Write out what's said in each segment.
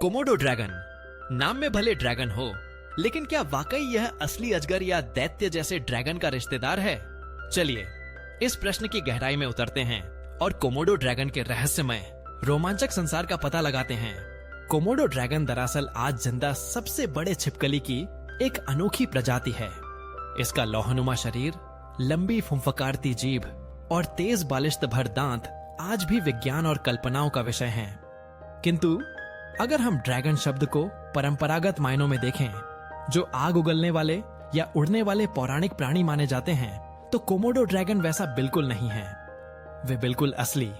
Komodo dragon. नाम में भले ड्रैगन हो, लेकिन क्या वाकई यह असली अजगर या दैत्य जैसे ड्रैगन का रिश्तेदार है? चलिए इस प्रश्न की गहराई में उतरते हैं और कोमोडो ड्रैगन के रहस्यमय रोमांचक संसार का पता लगाते हैं। कोमोडो ड्रैगन दरअसल आज जिंदा सबसे बड़े छिपकली की एक अनोखी प्रजाति है। इसका लौहनुमा शरीर, लंबी फुंफकारती जीभ और तेज बालिश्त भर दांत आज भी विज्ञान और कल्पनाओं का विषय हैं। किंतु अगर हम ड्रैगन शब्द को परंपरागत मायनों में देखें, जो आग उगलने वाले या उड़ने वाले पौराणिक प्राणी माने जाते हैं, तो कोमोडो ड्रैगन वैसा बिल्कुल नहीं है। वे बिल्कुल असली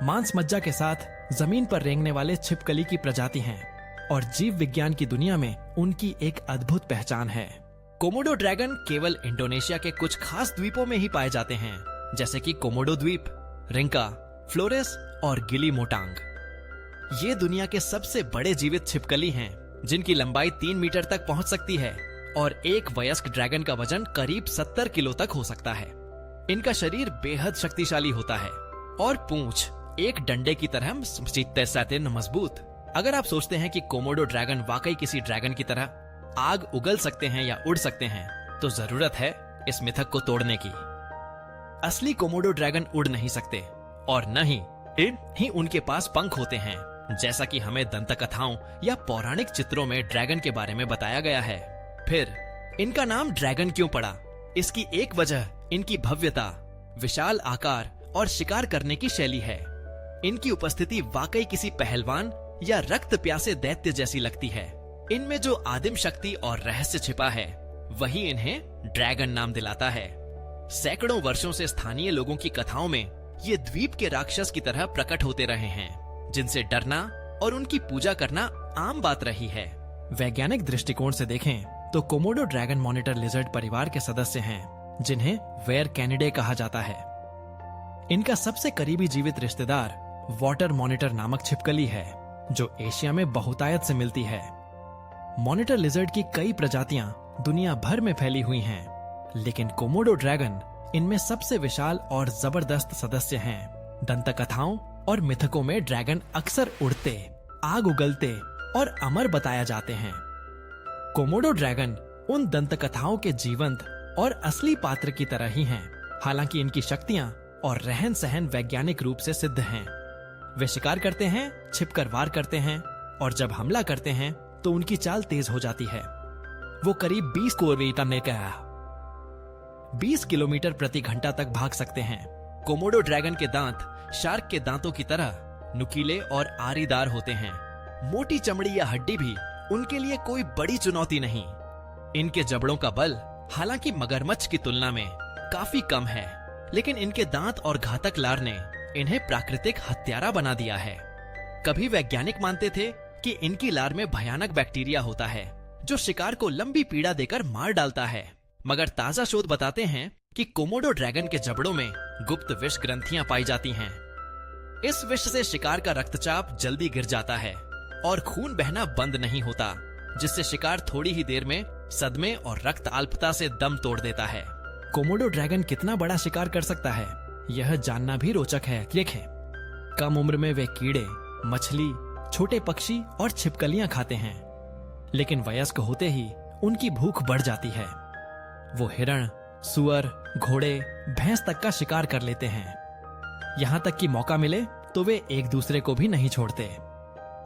मांस मज्जा के साथ जमीन पर रेंगने वाले छिपकली की प्रजाति हैं और जीव विज्ञान की दुनिया में उनकी एक अद्भुत पहचान है। कोमोडो ड्रैगन केवल इंडोनेशिया के कुछ खास द्वीपों में ही पाए जाते हैं, जैसे कि कोमोडो द्वीप, रिंका, फ्लोरेस और गिली मोटांग। ये दुनिया के सबसे बड़े जीवित छिपकली हैं, जिनकी लंबाई 3 मीटर तक पहुंच सकती है और एक वयस्क ड्रैगन का वजन करीब 70 किलो तक हो सकता है। इनका शरीर बेहद शक्तिशाली होता है और पूंछ एक डंडे की तरह सतिन मजबूत। अगर आप सोचते हैं कि कोमोडो ड्रैगन वाकई किसी ड्रैगन की तरह आग उगल सकते हैं या उड़ सकते हैं, तो जरूरत है इस मिथक को तोड़ने की। असली कोमोडो ड्रैगन उड़ नहीं सकते और न ही उनके पास पंख होते हैं, जैसा कि हमें दंतकथाओं या पौराणिक चित्रों में ड्रैगन के बारे में बताया गया है। फिर इनका नाम ड्रैगन क्यों पड़ा? इसकी एक वजह इनकी भव्यता, विशाल आकार और शिकार करने की शैली है। इनकी उपस्थिति वाकई किसी पहलवान या रक्त प्यासे दैत्य जैसी लगती है। इनमें जो आदिम शक्ति और रहस्य छिपा है, वही इन्हें ड्रैगन नाम दिलाता है। सैकड़ों वर्षों से स्थानीय लोगों की कथाओं में ये द्वीप के राक्षस की तरह प्रकट होते रहे हैं, जिनसे डरना और उनकी पूजा करना आम बात रही है। वैज्ञानिक दृष्टिकोण से देखें तो कोमोडो ड्रैगन मॉनिटर लिजर्ड परिवार के सदस्य हैं, जिन्हें वेयर कैनिडे कहा जाता है। इनका सबसे करीबी जीवित रिश्तेदार वाटर मॉनिटर नामक छिपकली है, जो एशिया में बहुतायत से मिलती है। मॉनिटर लिजर्ड की कई प्रजातियां दुनिया भर में फैली हुई हैं, लेकिन कोमोडो ड्रैगन इनमें सबसे विशाल और जबरदस्त सदस्य हैं। दंतकथाओं और मिथकों में ड्रैगन अक्सर उड़ते, आग उगलते और अमर बताया जाते हैं। कोमोडो ड्रैगन उन दंतकथाओं के जीवंत और असली पात्र की तरह ही हैं, हालांकि इनकी शक्तियां और रहन सहन वैज्ञानिक रूप से सिद्ध हैं। वे शिकार करते हैं, छिपकर वार करते हैं और जब हमला करते हैं तो उनकी चाल तेज हो जाती है। वो करीब 20 किलोमीटर प्रति घंटा तक भाग सकते हैं। कोमोडो ड्रैगन के दांत शार्क के दांतों की तरह नुकीले और आरीदार होते हैं। मोटी चमड़ी या हड्डी भी उनके लिए कोई बड़ी चुनौती नहीं। इनके जबड़ों का बल हालांकि मगरमच्छ की तुलना में काफी कम है, लेकिन इनके दांत और घातक लार ने इन्हें प्राकृतिक हत्यारा बना दिया है। कभी वैज्ञानिक मानते थे कि इनकी लार में भयानक बैक्टीरिया होता है, जो शिकार को लंबी पीड़ा देकर मार डालता है, मगर ताजा शोध बताते हैं कि कोमोडो ड्रैगन के जबड़ों में गुप्त विष ग्रंथियां पाई जाती हैं। इस विष से शिकार का रक्तचाप जल्दी गिर जाता है और खून बहना बंद नहीं होता, जिससे शिकार थोड़ी ही देर में सदमे और रक्त अल्पता से दम तोड़ देता है। कोमोडो ड्रैगन कितना बड़ा शिकार कर सकता है, यह जानना भी रोचक है। देखें, कम उम्र में वे कीड़े, मछली, छोटे पक्षी और छिपकलियां खाते हैं, लेकिन वयस्क होते ही उनकी भूख बढ़ जाती है। वो हिरण, सुअर, घोड़े, भैंस तक का शिकार कर लेते हैं। यहाँ तक कि मौका मिले तो वे एक दूसरे को भी नहीं छोड़ते।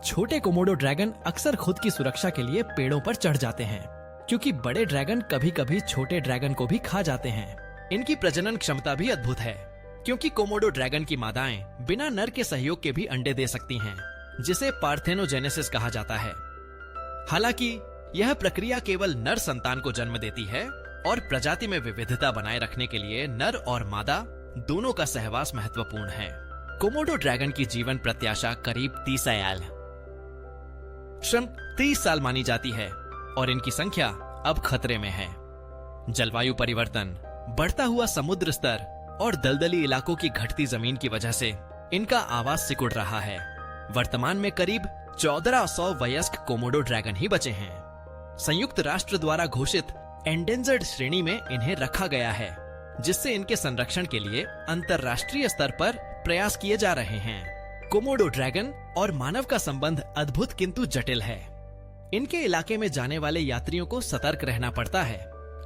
छोटे कोमोडो ड्रैगन अक्सर खुद की सुरक्षा के लिए पेड़ों पर चढ़ जाते हैं, क्योंकि बड़े ड्रैगन कभी कभी छोटे ड्रैगन को भी खा जाते हैं। इनकी प्रजनन क्षमता भी अद्भुत है, क्योंकि कोमोडो ड्रैगन की मादाएं बिना नर के सहयोग के भी अंडे दे सकती हैं, जिसे पार्थेनोजेनेसिस कहा जाता है। हालांकि यह प्रक्रिया केवल नर संतान को जन्म देती है और प्रजाति में विविधता बनाए रखने के लिए नर और मादा दोनों का सहवास महत्वपूर्ण है। कोमोडो ड्रैगन की जीवन प्रत्याशा करीब 30 साल मानी जाती है और इनकी संख्या अब खतरे में है। जलवायु परिवर्तन, बढ़ता हुआ समुद्र स्तर और दलदली इलाकों की घटती जमीन की वजह से इनका आवास सिकुड़ रहा है। वर्तमान में करीब 1400 वयस्क कोमोडो ड्रैगन ही बचे हैं। संयुक्त राष्ट्र द्वारा घोषित एंडेंजर्ड श्रेणी में इन्हें रखा गया है, जिससे इनके संरक्षण के लिए अंतर्राष्ट्रीय स्तर पर प्रयास किए जा रहे हैं। कोमोडो ड्रैगन और मानव का संबंध अद्भुत किंतु जटिल है। इनके इलाके में जाने वाले यात्रियों को सतर्क रहना पड़ता है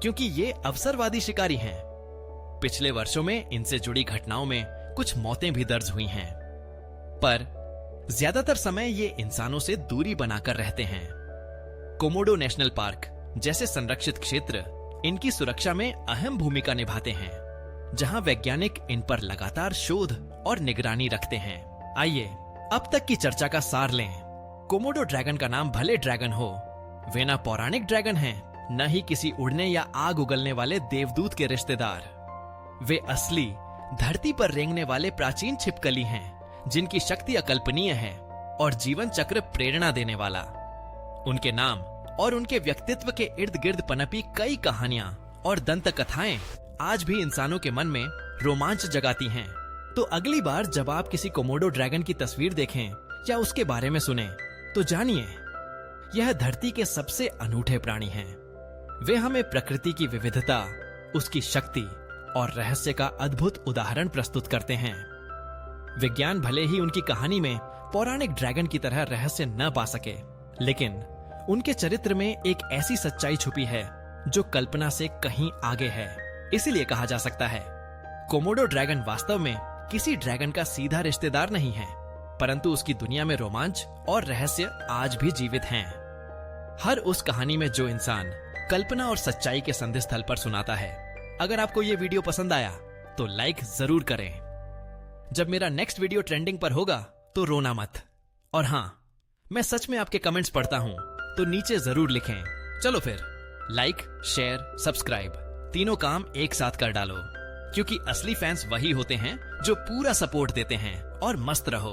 क्योंकि ये अवसरवादी शिकारी हैं। पिछले वर्षों में इनसे जुड़ी घटनाओं में कुछ मौतें भी दर्ज हुई हैं, पर ज्यादातर समय ये इंसानों से दूरी बनाकर रहते हैं। कोमोडो नेशनल पार्क जैसे संरक्षित क्षेत्र इनकी सुरक्षा में अहम भूमिका निभाते हैं, जहां वैज्ञानिक इन पर लगातार शोध और निगरानी रखते हैं। आइए अब तक की चर्चा का सार लें। कोमोडो ड्रैगन का नाम भले ड्रैगन हो, वे ना पौराणिक ड्रैगन हैं, न ही किसी उड़ने या आग उगलने वाले देवदूत के रिश्तेदार। वे असली धरती पर रेंगने वाले प्राचीन छिपकली हैं, जिनकी शक्ति अकल्पनीय है और जीवन चक्र प्रेरणा देने वाला। उनके नाम और उनके व्यक्तित्व के इर्द गिर्द पनपी कई कहानियां और दंत कथाएं आज भी इंसानों के मन में रोमांच जगाती हैं। तो अगली बार जब आप किसी कोमोडो ड्रैगन की तस्वीर देखें या उसके बारे में सुने, तो जानिए यह धरती के सबसे अनूठे प्राणी हैं। वे हमें प्रकृति की विविधता, उसकी शक्ति और रहस्य का अद्भुत उदाहरण प्रस्तुत करते हैं। विज्ञान भले ही उनकी कहानी में पौराणिक ड्रैगन की तरह रहस्य न पा सके, लेकिन उनके चरित्र में एक ऐसी सच्चाई छुपी है जो कल्पना से कहीं आगे है। इसीलिए कहा जा सकता है कोमोडो ड्रैगन वास्तव में किसी ड्रैगन का सीधा रिश्तेदार नहीं है, परंतु उसकी दुनिया में रोमांच और रहस्य आज भी जीवित हैं। हर उस कहानी में जो इंसान कल्पना और सच्चाई के संधि स्थल पर सुनाता है। अगर आपको ये वीडियो पसंद आया तो लाइक जरूर करें। जब मेरा नेक्स्ट वीडियो ट्रेंडिंग पर होगा तो रोना मत। और हाँ, मैं सच में आपके कमेंट्स पढ़ता हूं, तो नीचे जरूर लिखें। चलो फिर लाइक, शेयर, सब्सक्राइब तीनों काम एक साथ कर डालो, क्योंकि असली फैंस वही होते हैं जो पूरा सपोर्ट देते हैं। और मस्त रहो।